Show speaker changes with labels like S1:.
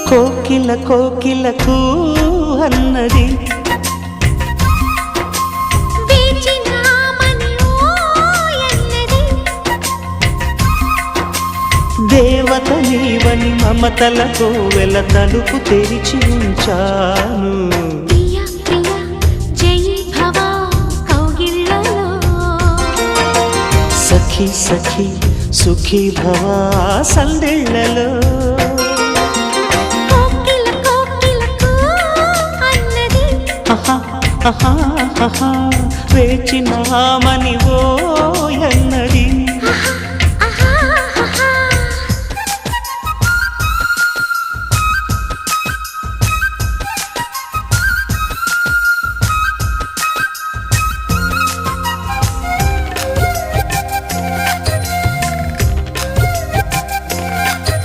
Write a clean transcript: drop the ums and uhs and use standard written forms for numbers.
S1: కోకిల కోకిలకు అన్నది దేవత నీవని మమతల కోవెల తలుపు తెరిచి ఉంచాను. సఖీ సఖీ సుఖీ భవా సందెళ్ళలో వేచినామని